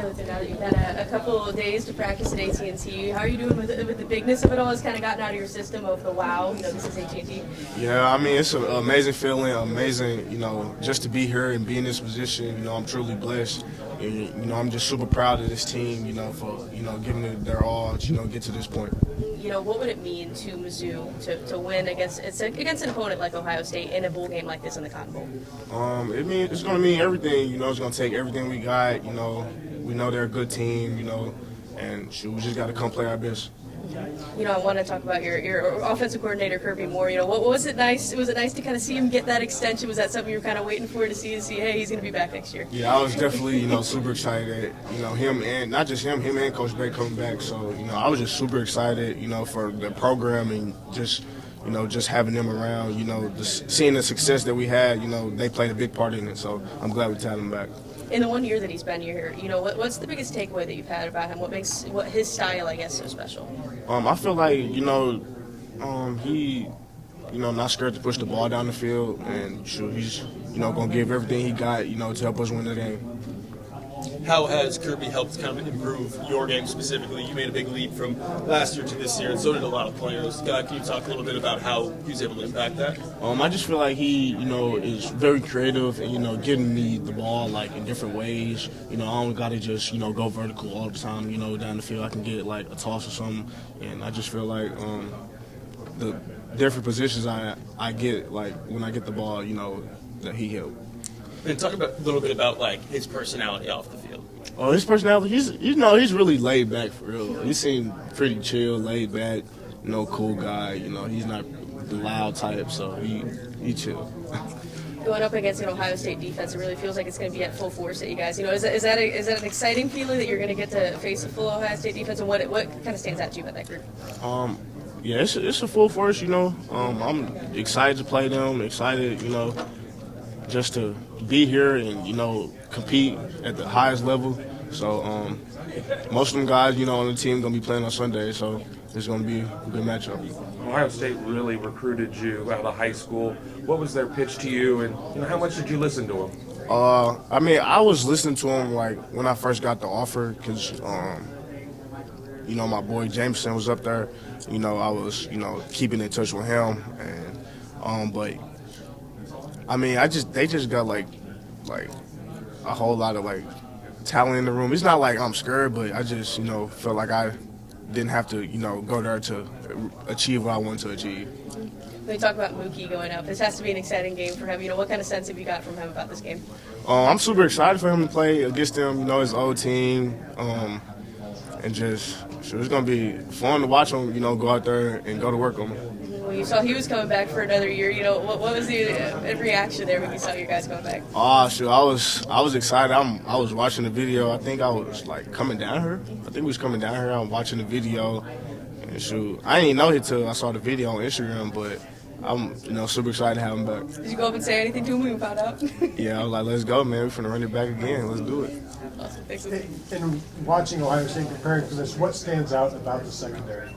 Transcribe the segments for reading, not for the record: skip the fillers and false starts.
Now that you've had a couple of days to practice at AT&T, how are you doing with the bigness of it all? Has kind of gotten out of your system of the wow, this is AT&T? Yeah, I mean, it's an amazing feeling, amazing, just to be here and be in this position. I'm truly blessed. And, I'm just super proud of this team, for, giving it their all, get to this point. What would it mean to Mizzou to win against an opponent like Ohio State in a bowl game like this in the Cotton Bowl? It's going to mean everything. It's going to take everything we got. We know they're a good team. And we just got to come play our best. I want to talk about your offensive coordinator, Kirby Moore. What was it nice? Was it nice to kind of see him get that extension? Was that something you were kind of waiting for to see, hey, he's going to be back next year? Yeah, I was definitely, super excited. Him and not just him and Coach Bay coming back. So, I was just super excited, for the program and just having them around. Seeing the success that we had. They played a big part in it. So I'm glad we had them back. In the 1 year that he's been here, what's the biggest takeaway that you've had about him? What makes his style, I guess, so special? I feel like, he, not scared to push the ball down the field, and he's, going to give everything he got, to help us win the game. How has Kirby helped kind of improve your game specifically? You made a big leap from last year to this year, and so did a lot of players. Can you talk a little bit about how he was able to impact that? I just feel like he, is very creative and, getting me the ball, like, in different ways. I don't got to just, go vertical all the time, down the field. I can get, like, a toss or something, and I just feel like the different positions I get, like, when I get the ball, that he helped. And talk a little bit about like his personality off the field. Oh, his personality, he's really laid back for real. He seemed pretty chill, laid back, cool guy. He's not the loud type, so he chill. Going up against an Ohio State defense, it really feels like it's going to be at full force at you guys. Is that an exciting feeling that you're going to get to face a full Ohio State defense, and what kind of stands out to you about that group? Yeah, it's a full force. I'm excited to play them. Excited, just to be here and, compete at the highest level. So most of them guys, on the team going to be playing on Sunday, so it's going to be a good matchup. Ohio State really recruited you out of high school. What was their pitch to you, and how much did you listen to them? I was listening to them, like, when I first got the offer because, my boy Jameson was up there. I was, keeping in touch with him. And but they just got like a whole lot of like talent in the room. It's not like I'm scared, but I just felt like I didn't have to go there to achieve what I wanted to achieve. When you talk about Mookie going up, this has to be an exciting game for him. What kind of sense have you got from him about this game? I'm super excited for him to play against them. His old team, and just it's gonna be fun to watch him. Go out there and go to work on him. When you saw he was coming back for another year, what was the reaction there when you saw your guys coming back? Sure. I was excited. I was watching the video. I think I was like coming down here. I think we was coming down here. I was watching the video, and shoot, I didn't know it till I saw the video on Instagram. But I'm super excited to have him back. Did you go up and say anything to him when you found out? Yeah, I was like, let's go, man. We're finna run it back again. Let's do it. Awesome. Thanks. In watching Ohio State preparing for this, what stands out about the secondary?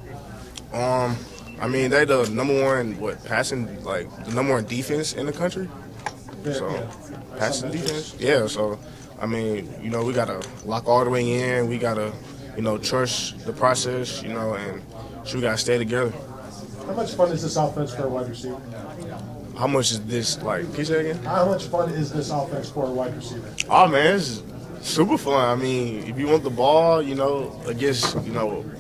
They the number one passing, like the number one defense in the country. So passing defense, yeah. So we gotta lock all the way in. We gotta trust the process, and we gotta stay together. How much fun is this offense for a wide receiver? How much is this like? Can you say again? How much fun is this offense for a wide receiver? Oh man, it's super fun. If you want the ball, against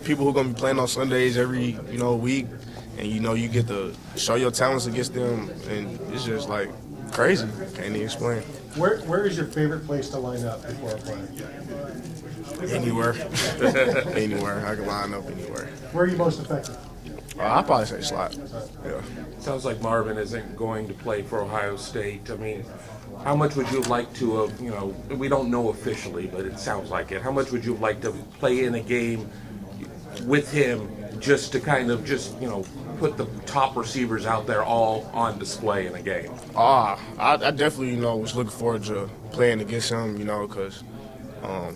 people who are gonna be playing on Sundays every week. And you get to show your talents against them, and it's just like crazy. Can't even explain. Where is your favorite place to line up before a play? Anywhere. Anywhere. I can line up anywhere. Where are you most effective? I'd probably say slot. Yeah. Sounds like Marvin isn't going to play for Ohio State. How much would you like to have, we don't know officially, but it sounds like it. How much would you like to play in a game with him just to kind of put the top receivers out there all on display in a game? I definitely, was looking forward to playing against him, because, all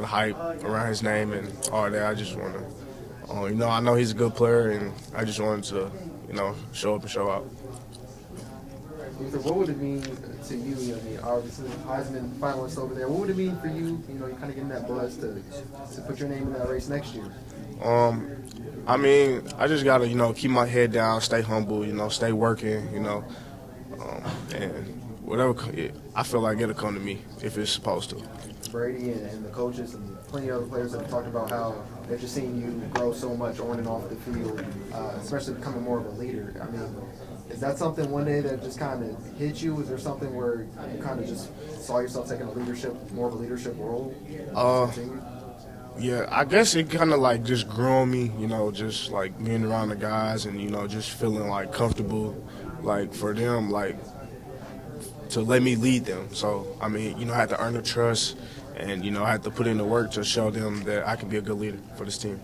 the hype around his name and all that. I just want to, I know he's a good player, and I just wanted to, show up and show out. Luther, what would it mean to you? I mean, obviously, Heisman finalist over there. What would it mean for you? You know, you kind of getting that buzz to put your name in that race next year. I mean, I just gotta, keep my head down, stay humble, stay working, and whatever. I feel like it'll come to me if it's supposed to. Brady and the coaches and plenty of other players have talked about how they're just seeing you grow so much on and off the field, especially becoming more of a leader. I mean, is that something one day that just kind of hit you? Is there something where you kind of just saw yourself taking more of a leadership role? Yeah, I guess it kind of like just grew on me, just like being around the guys and, just feeling like comfortable, like for them, like to let me lead them. So, I mean, I had to earn the trust and, I had to put in the work to show them that I can be a good leader for this team.